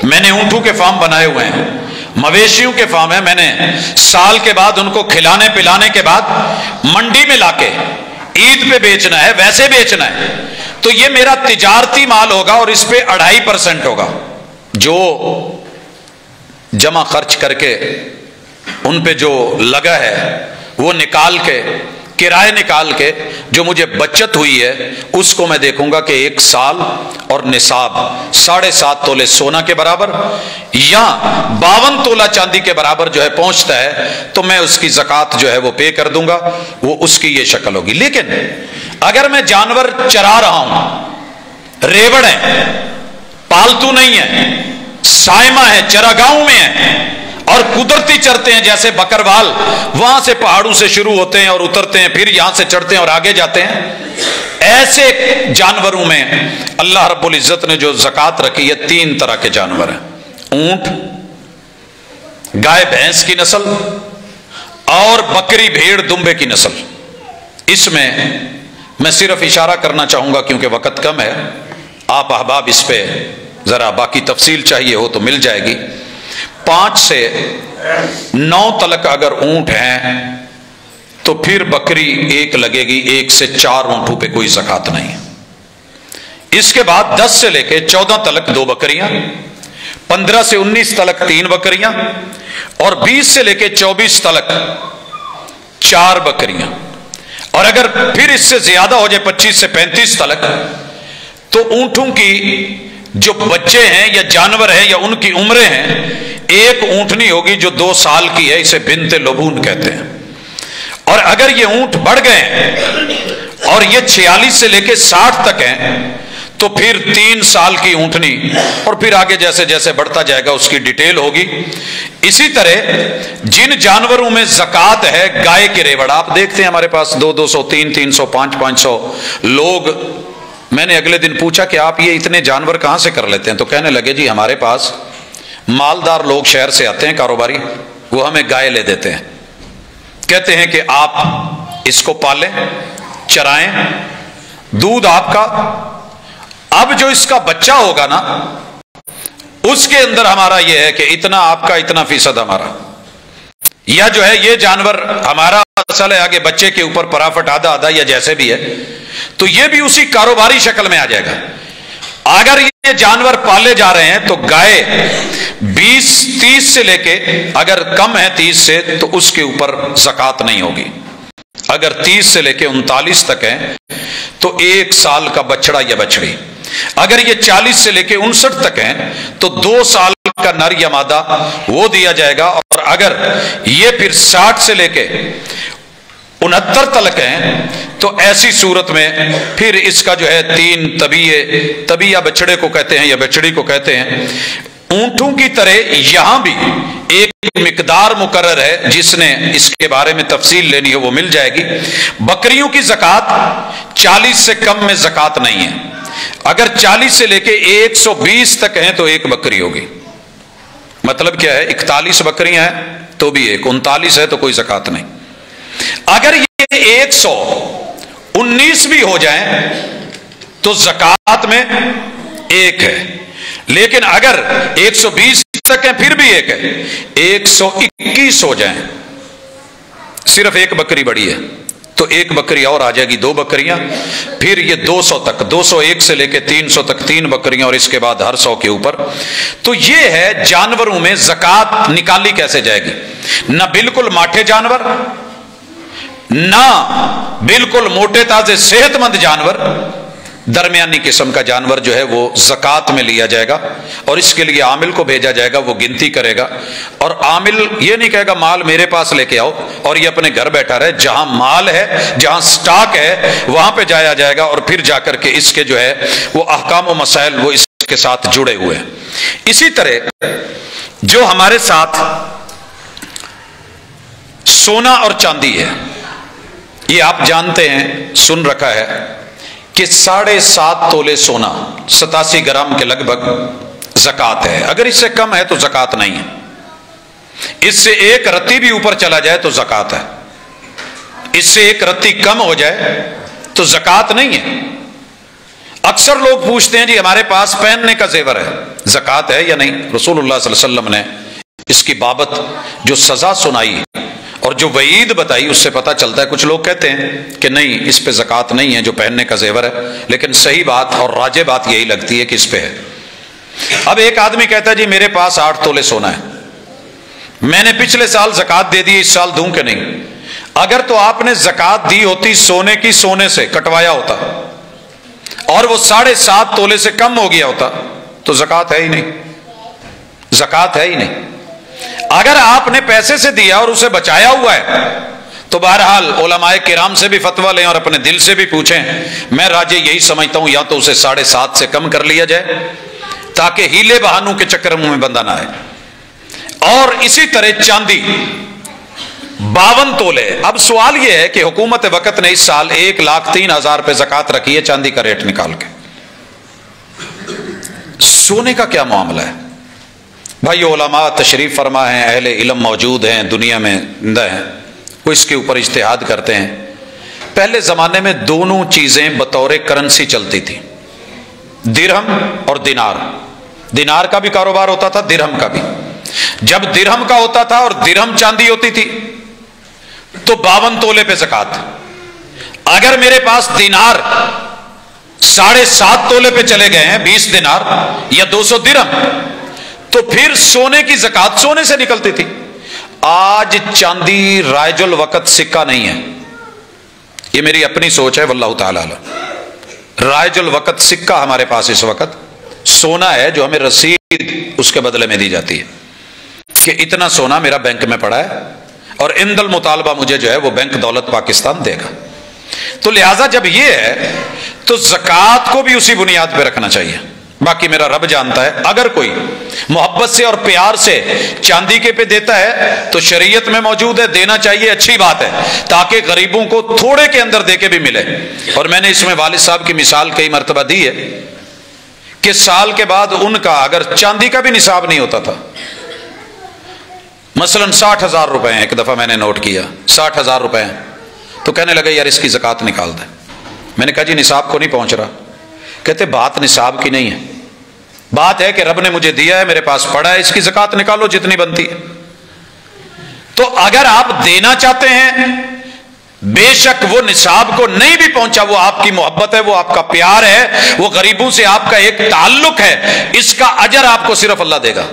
میں نے اونٹوں کے فارم بنائے ہوئے ہیں, مویشیوں کے فارم ہیں, میں نے سال کے بعد ان کو کھلانے پلانے کے بعد منڈی میں لا کے عید پہ بیچنا ہے, ویسے بیچنا ہے, تو یہ میرا تجارتی مال ہوگا اور اس پہ 2.5% ہوگا. جو جمع خرچ کر کے ان پہ جو لگا ہے وہ نکال کے, کرائے نکال کے جو مجھے بچت ہوئی ہے اس کو میں دیکھوں گا کہ 1 سال اور نصاب 7.5 تولے سونا کے برابر یا 52 تولہ چاندی کے برابر جو ہے پہنچتا ہے, تو میں اس کی زکوٰۃ جو ہے وہ پے کر دوں گا, وہ اس کی یہ شکل ہوگی. لیکن اگر میں جانور چرا رہا ہوں, ریوڑ ہے, پالتو نہیں ہے, سائمہ ہے, چراگاہوں میں ہے, اور قدرتی چرتے ہیں جیسے بکروال, وہاں سے پہاڑوں سے شروع ہوتے ہیں اور اترتے ہیں, پھر یہاں سے چڑھتے ہیں اور آگے جاتے ہیں, ایسے جانوروں میں اللہ رب العزت نے جو زکوٰۃ رکھی ہے 3 طرح کے جانور ہیں. اونٹ, گائے بھینس کی نسل, اور بکری بھیڑ دمبے کی نسل. اس میں صرف اشارہ کرنا چاہوں گا کیونکہ وقت کم ہے, آپ احباب اس پہ ذرا باقی تفصیل چاہیے ہو تو مل جائے گی. 5 سے 9 تلک اگر اونٹ ہیں تو پھر بکری 1 لگے گی, 1 سے 4 اونٹوں پہ کوئی زکوٰۃ نہیں. اس کے بعد 10 سے لے کے 14 تلک 2 بکریاں, 15 سے 19 تلک 3 بکریاں, اور 20 سے لے کے 24 تلک 4 بکریاں. اور اگر پھر اس سے زیادہ ہو جائے 25 سے 35 تلک, تو اونٹوں کی جو بچے ہیں یا جانور ہیں یا ان کی عمریں ہیں, 1 اونٹنی ہوگی جو 2 سال کی ہے, اسے بنت لبون کہتے ہیں. اور اگر یہ اونٹ بڑھ گئے اور یہ 46 سے لے کے 60 تک ہیں تو پھر 3 سال کی اونٹنی, اور پھر آگے جیسے جیسے بڑھتا جائے گا اس کی ڈیٹیل ہوگی. اسی طرح جن جانوروں میں زکوٰۃ ہے, گائے کے ریوڑ, آپ دیکھتے ہیں ہمارے پاس 200 300 300 500 لوگ میں نے اگلے دن پوچھا کہ آپ یہ اتنے جانور کہاں سے کر لیتے ہیں؟ تو کہنے لگے جی ہمارے پاس مالدار لوگ شہر سے آتے ہیں کاروباری، وہ ہمیں گائے لے دیتے ہیں، کہتے ہیں کہ آپ اس کو پالیں، چرائیں، دودھ آپ کا، اب جو اس کا بچہ ہوگا نا اس کے اندر ہمارا یہ ہے کہ اتنا آپ کا، اتنا فیصد ہمارا، یا جو ہے یہ جانور ہمارا اصل ہے، آگے بچے کے اوپر پرافٹ آدھا آدھا یا جیسے بھی ہے، تو یہ بھی اسی کاروباری شکل میں آ جائے گا۔ اگر یہ جانور پالے جا رہے ہیں تو گائے 20-30 سے لے کے، اگر کم ہے 30 سے تو اس کے اوپر زکوٰۃ نہیں ہوگی، اگر 30 سے لے کے 39 تک ہے تو 1 سال کا بچڑا یا بچڑی، اگر یہ 40 سے لے کے 59 تک ہیں تو 2 سال کا نر یا مادہ وہ دیا جائے گا، اور اگر یہ پھر 60 سے لے کے 69 تلک ہیں تو ایسی صورت میں پھر اس کا جو ہے 3 طبیعہ بچڑے کو کہتے ہیں یا بچڑی کو کہتے ہیں۔ اونٹوں کی طرح یہاں بھی ایک مقدار مقرر ہے، جس نے اس کے بارے میں تفصیل لینی ہے وہ مل جائے گی۔ بکریوں کی زکوٰۃ 40 سے کم میں زکوٰۃ نہیں ہے، اگر 40 سے لے کے 120 تک ہیں تو 1 بکری ہوگی۔ مطلب کیا ہے؟ 41 بکریاں ہیں تو بھی 1، 39 ہے تو کوئی زکوٰۃ نہیں۔ اگر یہ 119 بھی ہو جائیں تو زکوٰۃ میں 1 ہے، لیکن اگر 120 تک ہیں پھر بھی 1 ہے، 121 ہو جائیں صرف 1 بکری بڑی ہے تو 1 بکری اور آ جائے گی، 2 بکریاں، پھر یہ 200 تک، 201 سے لے کے 300 تک 3 بکریاں، اور اس کے بعد ہر 100 کے اوپر۔ تو یہ ہے جانوروں میں زکوٰۃ نکالی کیسے جائے گی، نہ بالکل ماٹھے جانور، نہ بالکل موٹے تازے صحت مند جانور، درمیانی قسم کا جانور جو ہے وہ زکوٰۃ میں لیا جائے گا، اور اس کے لیے عامل کو بھیجا جائے گا، وہ گنتی کرے گا، اور عامل یہ نہیں کہے گا مال میرے پاس لے کے آؤ اور یہ اپنے گھر بیٹھا رہے، جہاں مال ہے، جہاں سٹاک ہے وہاں پہ جایا جائے گا، اور پھر جا کر کے اس کے جو ہے وہ احکام و مسائل وہ اس کے ساتھ جڑے ہوئے ہیں۔ اسی طرح جو ہمارے ساتھ سونا اور چاندی ہے، یہ آپ جانتے ہیں، سن رکھا ہے کہ 7.5 تولے سونا 87 گرام کے لگ بھگ زکوٰۃ ہے، اگر اس سے کم ہے تو زکوٰۃ نہیں ہے، اس سے 1 رتی بھی اوپر چلا جائے تو زکوٰۃ ہے، اس سے 1 رتی کم ہو جائے تو زکوٰۃ نہیں ہے۔ اکثر لوگ پوچھتے ہیں جی ہمارے پاس پہننے کا زیور ہے، زکوٰۃ ہے یا نہیں؟ رسول اللہ صلی اللہ علیہ وسلم نے اس کی بابت جو سزا سنائی اور جو وعید بتائی اس سے پتہ چلتا ہے، کچھ لوگ کہتے ہیں کہ نہیں اس پہ زکوٰۃ نہیں ہے جو پہننے کا زیور ہے، لیکن صحیح بات اور راجح بات یہی لگتی ہے کہ اس پہ ہے۔ اب ایک آدمی کہتا ہے جی میرے پاس 8 تولے سونا ہے، میں نے پچھلے سال زکوٰۃ دے دی، اس سال دوں کہ نہیں؟ اگر تو آپ نے زکوٰۃ دی ہوتی سونے کی، سونے سے کٹوایا ہوتا اور وہ 7.5 تولے سے کم ہو گیا ہوتا تو زکوٰۃ ہے ہی نہیں، زکوٰۃ ہے ہی نہیں۔ اگر آپ نے پیسے سے دیا اور اسے بچایا ہوا ہے تو بہرحال علماء کرام سے بھی فتویٰ لیں اور اپنے دل سے بھی پوچھیں، میں راجے یہی سمجھتا ہوں یا تو اسے 7.5 سے کم کر لیا جائے تاکہ ہیلے بہانوں کے چکر منہ میں بندہ نہ آئے۔ اور اسی طرح چاندی 52 تولے۔ اب سوال یہ ہے کہ حکومت وقت نے اس سال 1,03,000 پہ زکوٰۃ رکھی ہے چاندی کا ریٹ نکال کے، سونے کا کیا معاملہ ہے؟ بھائی علماء تشریف فرما ہیں، اہل علم موجود ہیں، دنیا میں زندہ ہیں، وہ اس کے اوپر اجتہاد کرتے ہیں۔ پہلے زمانے میں دونوں چیزیں بطور کرنسی چلتی تھی، درہم اور دینار۔ دینار کا بھی کاروبار ہوتا تھا، درہم کا بھی۔ جب درہم کا ہوتا تھا اور درہم چاندی ہوتی تھی تو 52 تولے پہ زکوٰۃ۔ اگر میرے پاس دینار 7.5 تولے پہ چلے گئے ہیں، 20 دینار یا 200 درہم، تو پھر سونے کی زکوٰۃ سونے سے نکلتی تھی۔ آج چاندی رائج الوقت سکہ نہیں ہے، یہ میری اپنی سوچ ہے، واللہ تعالی اعلم۔ رائج الوقت سکہ ہمارے پاس اس وقت سونا ہے جو ہمیں رسید اس کے بدلے میں دی جاتی ہے کہ اتنا سونا میرا بینک میں پڑا ہے اور عند المطالبہ مجھے جو ہے وہ بینک دولت پاکستان دے گا۔ تو لہٰذا جب یہ ہے تو زکوٰۃ کو بھی اسی بنیاد پہ رکھنا چاہیے، باقی میرا رب جانتا ہے. اگر کوئی محبت سے اور پیار سے چاندی کے پہ دیتا ہے تو شریعت میں موجود ہے، دینا چاہیے، اچھی بات ہے، تاکہ غریبوں کو تھوڑے کے اندر دے کے بھی ملے. اور میں نے اس میں والد صاحب کی مثال کئی مرتبہ دی ہے کہ سال کے بعد ان کا اگر چاندی کا بھی نصاب نہیں ہوتا تھا، مثلا 60,000 روپے ہیں، ایک دفعہ میں نے نوٹ کیا 60,000 روپے ہیں، تو کہنے لگے یار اس کی زکوٰۃ نکال دیں. میں نے کہا جی نصاب کو نہیں پہنچ رہا. کہتے بات نصاب کی نہیں ہے، بات ہے کہ رب نے مجھے دیا ہے، میرے پاس پڑا ہے، اس کی زکوٰۃ نکالو جتنی بنتی ہے. تو اگر آپ دینا چاہتے ہیں، بے شک وہ نصاب کو نہیں بھی پہنچا، وہ آپ کی محبت ہے، وہ آپ کا پیار ہے، وہ غریبوں سے آپ کا ایک تعلق ہے، اس کا اجر آپ کو صرف اللہ دے گا.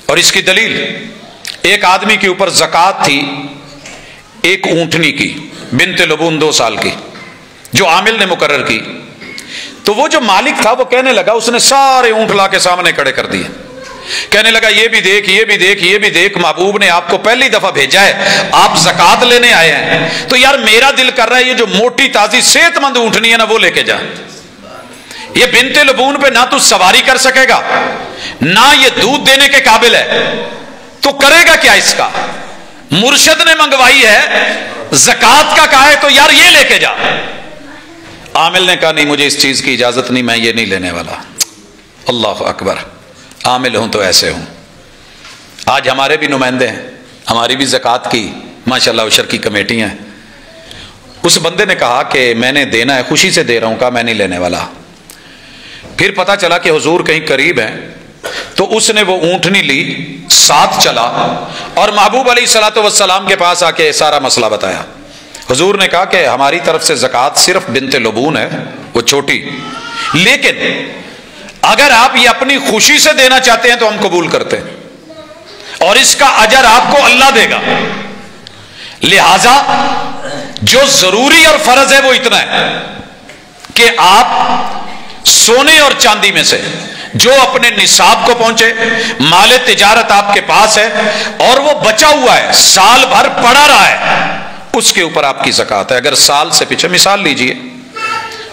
اور اس کی دلیل، ایک آدمی کے اوپر زکوٰۃ تھی ایک اونٹنی کی، بنت لبون 2 سال کی، جو عامل نے مقرر کی. تو وہ جو مالک تھا وہ کہنے لگا، اس نے سارے اونٹ لا کے سامنے کھڑے کر دیے، کہنے لگا یہ بھی دیکھ، یہ بھی دیکھ، یہ بھی دیکھ، محبوب نے آپ کو پہلی دفعہ بھیجا ہے، آپ زکوٰۃ لینے آئے ہیں، تو یار میرا دل کر رہا ہے یہ جو موٹی تازی صحت مند اونٹنی ہے نا وہ لے کے جا. یہ بنت لبون پہ نہ تو سواری کر سکے گا، نہ یہ دودھ دینے کے قابل ہے، تو کرے گا کیا اس کا؟ مرشد نے منگوائی ہے، زکوٰۃ کا کہا ہے تو یار یہ لے کے جا. عامل نے کہا نہیں مجھے اس چیز کی اجازت نہیں، میں یہ نہیں لینے والا. اللہ اکبر، عامل ہوں تو ایسے ہوں. آج ہمارے بھی نمائندے ہیں، ہماری بھی زکوٰۃ کی ماشاءاللہ عشر کی کمیٹیاں ہیں. اس بندے نے کہا کہ میں نے دینا ہے، خوشی سے دے رہا ہوں، کہا میں نہیں لینے والا. پھر پتا چلا کہ حضور کہیں قریب ہیں، تو اس نے وہ اونٹنی لی، ساتھ چلا اور محبوب علیہ الصلوۃ والسلام کے پاس آ کے سارا مسئلہ بتایا. حضور نے کہا کہ ہماری طرف سے زکوٰۃ صرف بنت لبون ہے، وہ چھوٹی، لیکن اگر آپ یہ اپنی خوشی سے دینا چاہتے ہیں تو ہم قبول کرتے ہیں، اور اس کا اجر آپ کو اللہ دے گا. لہذا جو ضروری اور فرض ہے وہ اتنا ہے کہ آپ سونے اور چاندی میں سے جو اپنے نصاب کو پہنچے، مال تجارت آپ کے پاس ہے اور وہ بچا ہوا ہے، سال بھر پڑا رہا ہے، اس کے اوپر آپ کی زکوٰۃ ہے. اگر سال سے پیچھے، مثال لیجئے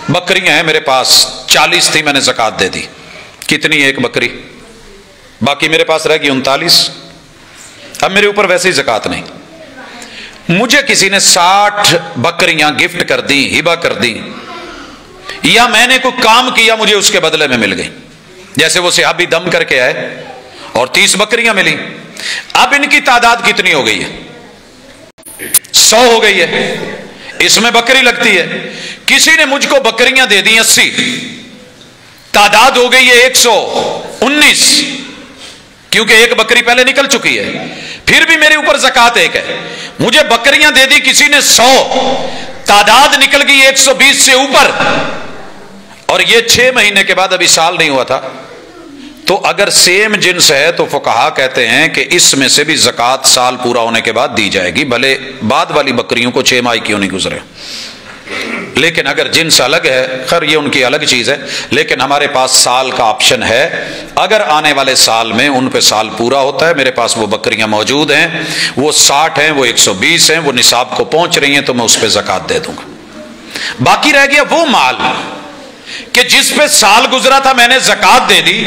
بکریاں ہیں میرے پاس 40 تھی، میں نے زکوٰۃ دے دی، کتنی ایک بکری، باقی میرے پاس رہ گئی 39. اب میرے اوپر ویسے ہی زکوٰۃ نہیں. مجھے کسی نے 60 بکریاں گفٹ کر دی، ہبہ کر دی، یا میں نے کوئی کام کیا مجھے اس کے بدلے میں مل گئی. جیسے وہ صحابی دم کر کے آئے اور 30 بکریاں ملی. اب ان کی تعداد کتنی ہو گئی ہے؟ 100 ہو گئی ہے. اس میں بکری لگتی ہے. کسی نے مجھ کو بکریاں دے دی 80، تعداد ہو گئی ہے 119، کیونکہ ایک بکری پہلے نکل چکی ہے. پھر بھی میرے اوپر زکوٰۃ ایک ہے. مجھے بکریاں دے دی کسی نے 100، تعداد نکل گئی 120 سے اوپر، اور یہ 6 مہینے کے بعد، ابھی سال نہیں ہوا تھا. تو اگر سیم جنس ہے تو فقہا کہتے ہیں کہ اس میں سے بھی زکوٰۃ سال پورا ہونے کے بعد دی جائے گی، بھلے بعد والی بکریوں کو 6 ماہ کیوں نہیں گزرے. لیکن اگر جنس الگ ہے، خیر یہ ان کی الگ چیز ہے، لیکن ہمارے پاس سال کا آپشن ہے. اگر آنے والے سال میں ان پہ سال پورا ہوتا ہے، میرے پاس وہ بکریاں موجود ہیں، وہ 60 ہیں، وہ 120 ہیں، وہ نصاب کو پہنچ رہی ہیں، تو میں اس پہ زکوٰۃ دے دوں گا. باقی رہ گیا وہ مال کہ جس پہ سال گزرا تھا، میں نے زکوٰۃ دے دی،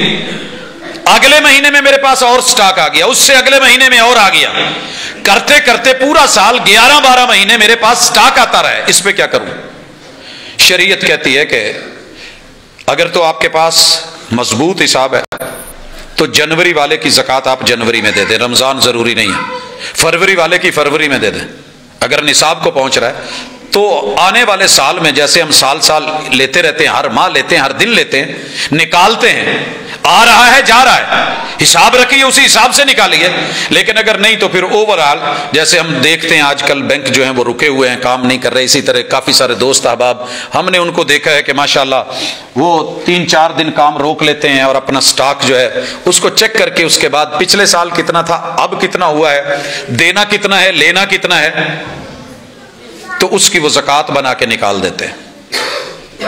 اگلے مہینے میں میرے پاس اور سٹاک آ گیا، اس سے اگلے مہینے میں اور آ گیا، کرتے کرتے پورا سال 11-12 مہینے میرے پاس سٹاک آتا رہا ہے. اس پہ کیا کروں؟ شریعت کہتی ہے کہ اگر تو آپ کے پاس مضبوط حساب ہے تو جنوری والے کی زکوٰۃ آپ جنوری میں دے دیں، رمضان ضروری نہیں ہے. فروری والے کی فروری میں دے دیں. اگر نصاب کو پہنچ رہا ہے تو آنے والے سال میں، جیسے ہم سال لیتے رہتے ہیں، ہر ماہ لیتے ہیں، ہر دن لیتے ہیں، نکالتے ہیں، آ رہا ہے جا رہا ہے، حساب رکھیے، اسی حساب سے نکالیے. لیکن اگر نہیں تو پھر اوور آل، جیسے ہم دیکھتے ہیں آج کل بینک جو ہیں وہ رکے ہوئے ہیں، کام نہیں کر رہے. اسی طرح کافی سارے دوست احباب ہم نے ان کو دیکھا ہے کہ ماشاءاللہ وہ 3-4 دن کام روک لیتے ہیں اور اپنا سٹاک جو ہے اس کو چیک کر کے اس کے بعد پچھلے سال کتنا تھا، اب کتنا ہوا ہے، دینا کتنا ہے، لینا کتنا ہے، تو اس کی وہ زکوٰۃ بنا کے نکال دیتے ہیں.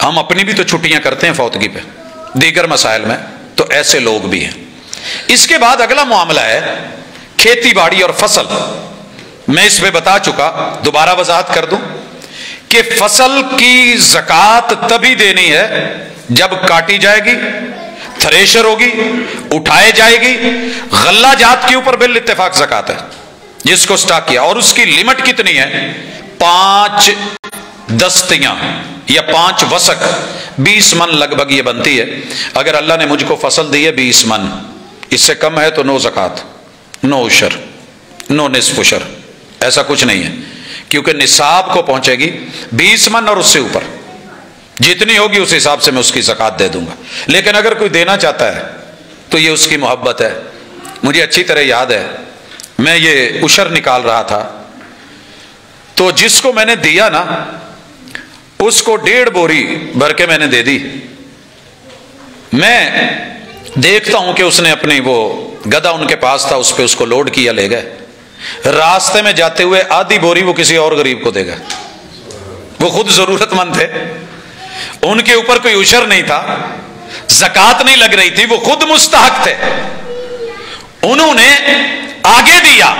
ہم اپنی بھی تو چھٹیاں کرتے ہیں فوتگی پہ، دیگر مسائل میں، تو ایسے لوگ بھی ہیں. اس کے بعد اگلا معاملہ ہے کھیتی باڑی اور فصل. میں اس پہ بتا چکا، دوبارہ وضاحت کر دوں کہ فصل کی زکوٰۃ تبھی دینی ہے جب کاٹی جائے گی، تھریشر ہوگی، اٹھائے جائے گی، غلہ جات کے اوپر بالاتفاق زکات ہے جس کو سٹاک کیا. اور اس کی لمٹ کتنی ہے؟ 5 دستیاں یا 5 وسق، 20 من لگ بھگ یہ بنتی ہے. اگر اللہ نے مجھ کو فصل دی ہے 20 من، اس سے کم ہے تو نو زکات، نو عشر، نو نصف عشر، ایسا کچھ نہیں ہے، کیونکہ نصاب کو پہنچے گی 20 من اور اس سے اوپر جتنی ہوگی اس حساب سے میں اس کی زکات دے دوں گا. لیکن اگر کوئی دینا چاہتا ہے تو یہ اس کی محبت ہے. مجھے اچھی طرح یاد ہے میں یہ عشر نکال رہا تھا تو جس کو میں نے دیا نا اس کو 1.5 بوری بھر کے میں نے دے دی. میں دیکھتا ہوں کہ اس نے اپنی وہ گدھا ان کے پاس تھا اس پہ اس کو لوڈ کیا، لے گئے. راستے میں جاتے ہوئے آدھی بوری وہ کسی اور غریب کو دے گئے. وہ خود ضرورت مند تھے، ان کے اوپر کوئی عشر نہیں تھا، زکات نہیں لگ رہی تھی، وہ خود مستحق تھے. انہوں نے آگے دیا.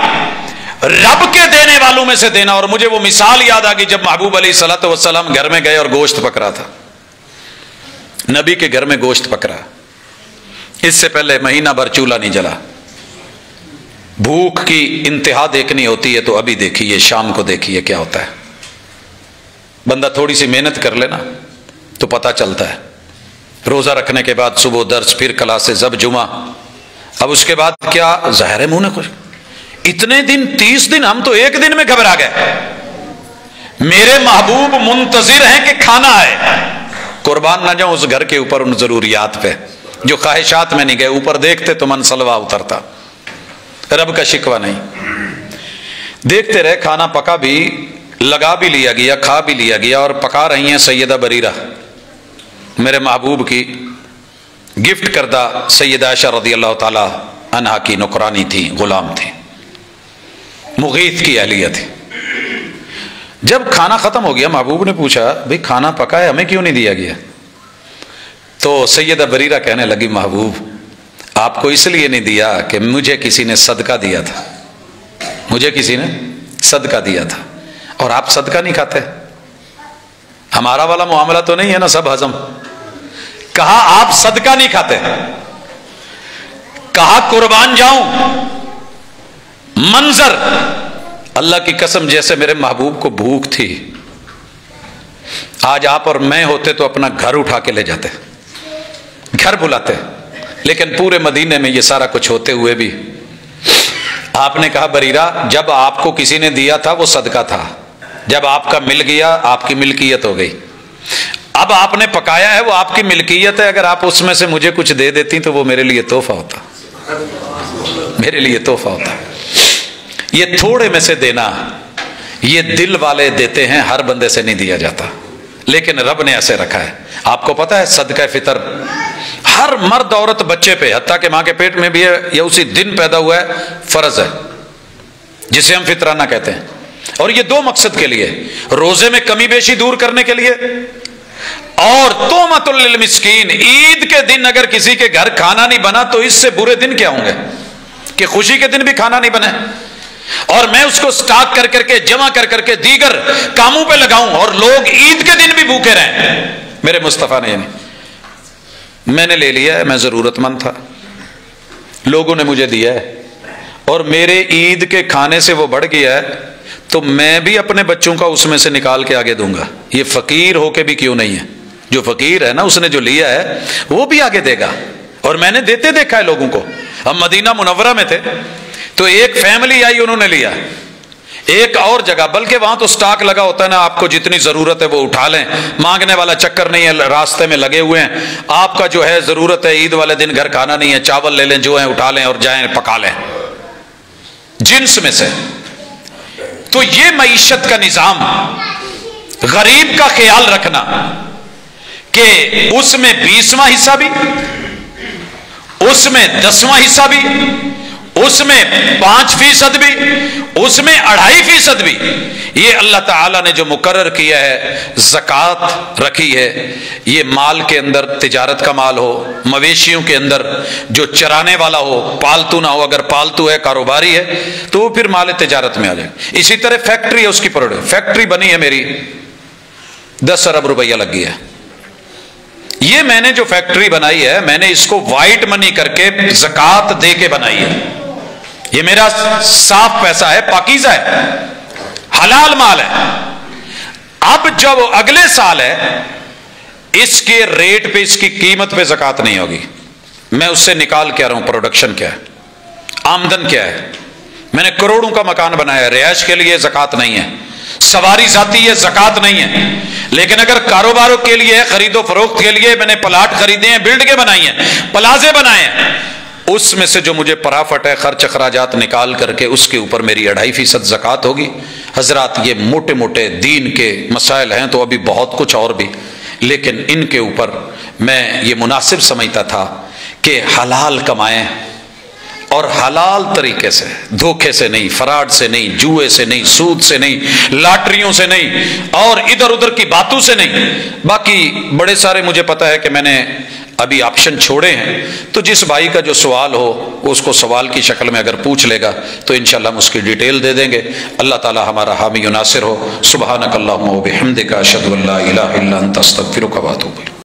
رب کے دینے والوں میں سے دینا. اور مجھے وہ مثال یاد آ گئی جب محبوب علیہ الصلوۃ والسلام گھر میں گئے اور گوشت پک رہا تھا. نبی کے گھر میں گوشت پک رہا، اس سے پہلے مہینہ بھر چولہا نہیں جلا. بھوک کی انتہا دیکھنی ہوتی ہے تو ابھی دیکھیے، شام کو دیکھیے کیا ہوتا ہے. بندہ تھوڑی سی محنت کر لینا تو پتہ چلتا ہے. روزہ رکھنے کے بعد صبح درس، پھر کلاسیں، زب جمعہ، اب اس کے بعد کیا ظاہر منہ نے کچھ. اتنے دن 30 دن ہم تو ایک دن میں گھبرا گئے. میرے محبوب منتظر ہیں کہ کھانا آئے. قربان نہ جاؤں اس گھر کے اوپر ان ضروریات پہ جو خواہشات میں نہیں گئے. اوپر دیکھتے تو من سلوا اترتا، رب کا شکوہ نہیں. دیکھتے رہے، کھانا پکا بھی، لگا بھی لیا گیا، کھا بھی لیا گیا. اور پکا رہی ہیں سیدہ بریرہ، میرے محبوب کی گفٹ کردہ سیدہ عائشہ رضی اللہ تعالی عنہا کی نوکرانی تھی، غلام تھی، مغیث کی اہلیہ تھی. جب کھانا ختم ہو گیا محبوب نے پوچھا بھئی کھانا پکا ہے ہمیں کیوں نہیں دیا گیا؟ تو سیدہ بریرہ کہنے لگی محبوب آپ کو اس لیے نہیں دیا کہ مجھے کسی نے صدقہ دیا تھا، مجھے کسی نے صدقہ دیا تھا، اور آپ صدقہ نہیں کھاتے. ہمارا والا معاملہ تو نہیں ہے نا سب ہضم. کہا آپ صدقہ نہیں کھاتے، کہا قربان جاؤں. منظر اللہ کی قسم جیسے میرے محبوب کو بھوک تھی. آج آپ اور میں ہوتے تو اپنا گھر اٹھا کے لے جاتے، گھر بلاتے. لیکن پورے مدینے میں یہ سارا کچھ ہوتے ہوئے بھی آپ نے کہا بریرہ جب آپ کو کسی نے دیا تھا وہ صدقہ تھا، جب آپ کا مل گیا آپ کی ملکیت ہو گئی. اب آپ نے پکایا ہے وہ آپ کی ملکیت ہے. اگر آپ اس میں سے مجھے کچھ دے دیتی تو وہ میرے لیے تحفہ ہوتا، میرے لیے تحفہ ہوتا. یہ تھوڑے میں سے دینا یہ دل والے دیتے ہیں، ہر بندے سے نہیں دیا جاتا. لیکن رب نے ایسے رکھا ہے. آپ کو پتا ہے صدقہ فطر ہر مرد عورت بچے پہ، حتیٰ کہ ماں کے پیٹ میں بھی ہے یا اسی دن پیدا ہوا ہے، فرض ہے، جسے ہم فطرانہ کہتے ہیں. اور یہ 2 مقصد کے لیے، روزے میں کمی بیشی دور کرنے کے لیے، اور تہمۃ للمسکین. عید کے دن اگر کسی کے گھر کھانا نہیں بنا تو اس سے برے دن کیا ہوں گے کہ خوشی کے دن بھی کھانا نہیں بنے اور میں اس کو سٹاک کر کے جمع کر کے دیگر کاموں پہ لگاؤں اور لوگ عید کے دن بھی بھوکے رہیں. میرے مصطفیٰ نے میں نے لے لیا ہے، میں ضرورت مند تھا، لوگوں نے مجھے دیا ہے اور میرے عید کے کھانے سے وہ بڑھ گیا ہے تو میں بھی اپنے بچوں کا اس میں سے نکال کے آگے دوں گا. یہ فقیر ہو کے بھی کیوں نہیں ہے، جو فقیر ہے نا اس نے جو لیا ہے وہ بھی آگے دے گا. اور میں نے دیتے دیکھا ہے لوگوں کو. ہم مدینہ منورہ میں تھے تو ایک فیملی آئی، انہوں نے لیا. ایک اور جگہ، بلکہ وہاں تو سٹاک لگا ہوتا ہے نا، آپ کو جتنی ضرورت ہے وہ اٹھا لیں، مانگنے والا چکر نہیں ہے. راستے میں لگے ہوئے ہیں، آپ کا جو ہے ضرورت ہے عید والے دن گھر کھانا نہیں ہے، چاول لے لیں جو ہیں اٹھا لیں اور جائیں پکا لیں جنس میں سے. تو یہ معیشت کا نظام، غریب کا خیال رکھنا کہ اس میں 20واں حصہ بھی، اس میں 10واں حصہ بھی، اس میں 5% بھی، اس میں 2.5% بھی، یہ اللہ تعالیٰ نے جو مقرر کیا ہے زکوٰۃ رکھی ہے. یہ مال کے اندر تجارت کا مال ہو، مویشیوں کے اندر جو چرانے والا ہو، پالتو نہ ہو، اگر پالتو ہے کاروباری ہے تو وہ پھر مال تجارت میں آ جائے. اسی طرح فیکٹری ہے، اس کی فیکٹری بنی ہے میری، 10 ارب روپیہ لگ گیا. یہ میں نے جو فیکٹری بنائی ہے میں نے اس کو وائٹ منی کر کے زکوٰۃ دے کے بنائی ہے، یہ میرا صاف پیسہ ہے، پاکیزہ ہے، حلال مال ہے۔ اب جب اگلے سال ہے اس کے ریٹ پہ، اس کی قیمت پہ زکوٰۃ نہیں ہوگی، میں اس سے نکال کے آ رہا ہوں پروڈکشن کیا ہے، آمدن کیا ہے۔ میں نے کروڑوں کا مکان بنایا ہے، رہائش کے لیے زکوٰۃ نہیں ہے، سواری ذاتی ہے زکوٰۃ نہیں ہے، لیکن اگر کاروباروں کے لیے، خرید و فروخت کے لیے میں نے پلاٹ خریدے ہیں، بلڈنگیں بنائی ہیں، پلازے بنائے ہیں، اس میں سے جو مجھے پرافٹ ہے خرچ اخراجات نکال کر کے اس کے اوپر میری 2.5% زکوٰۃ ہوگی۔ حضرات یہ موٹے موٹے دین کے مسائل ہیں تو ابھی بہت کچھ اور بھی، لیکن ان کے اوپر میں یہ مناسب سمجھتا تھا کہ حلال کمائیں اور حلال طریقے سے، دھوکے سے نہیں، فراڈ سے نہیں، جوئے سے نہیں، سود سے نہیں، لاٹریوں سے نہیں، اور ادھر ادھر کی باتوں سے نہیں۔ باقی بڑے سارے مجھے پتا ہے کہ میں نے ابھی آپشن چھوڑے ہیں، تو جس بھائی کا جو سوال ہو اس کو سوال کی شکل میں اگر پوچھ لے گا تو انشاءاللہ ہم اس کی ڈیٹیل دے دیں گے۔ اللہ تعالی ہمارا حامی و ناصر ہو۔ سبحانک اللہم و بحمدک، اشہد ان لا الہ الا انت، استغفرک و اتوب الیک۔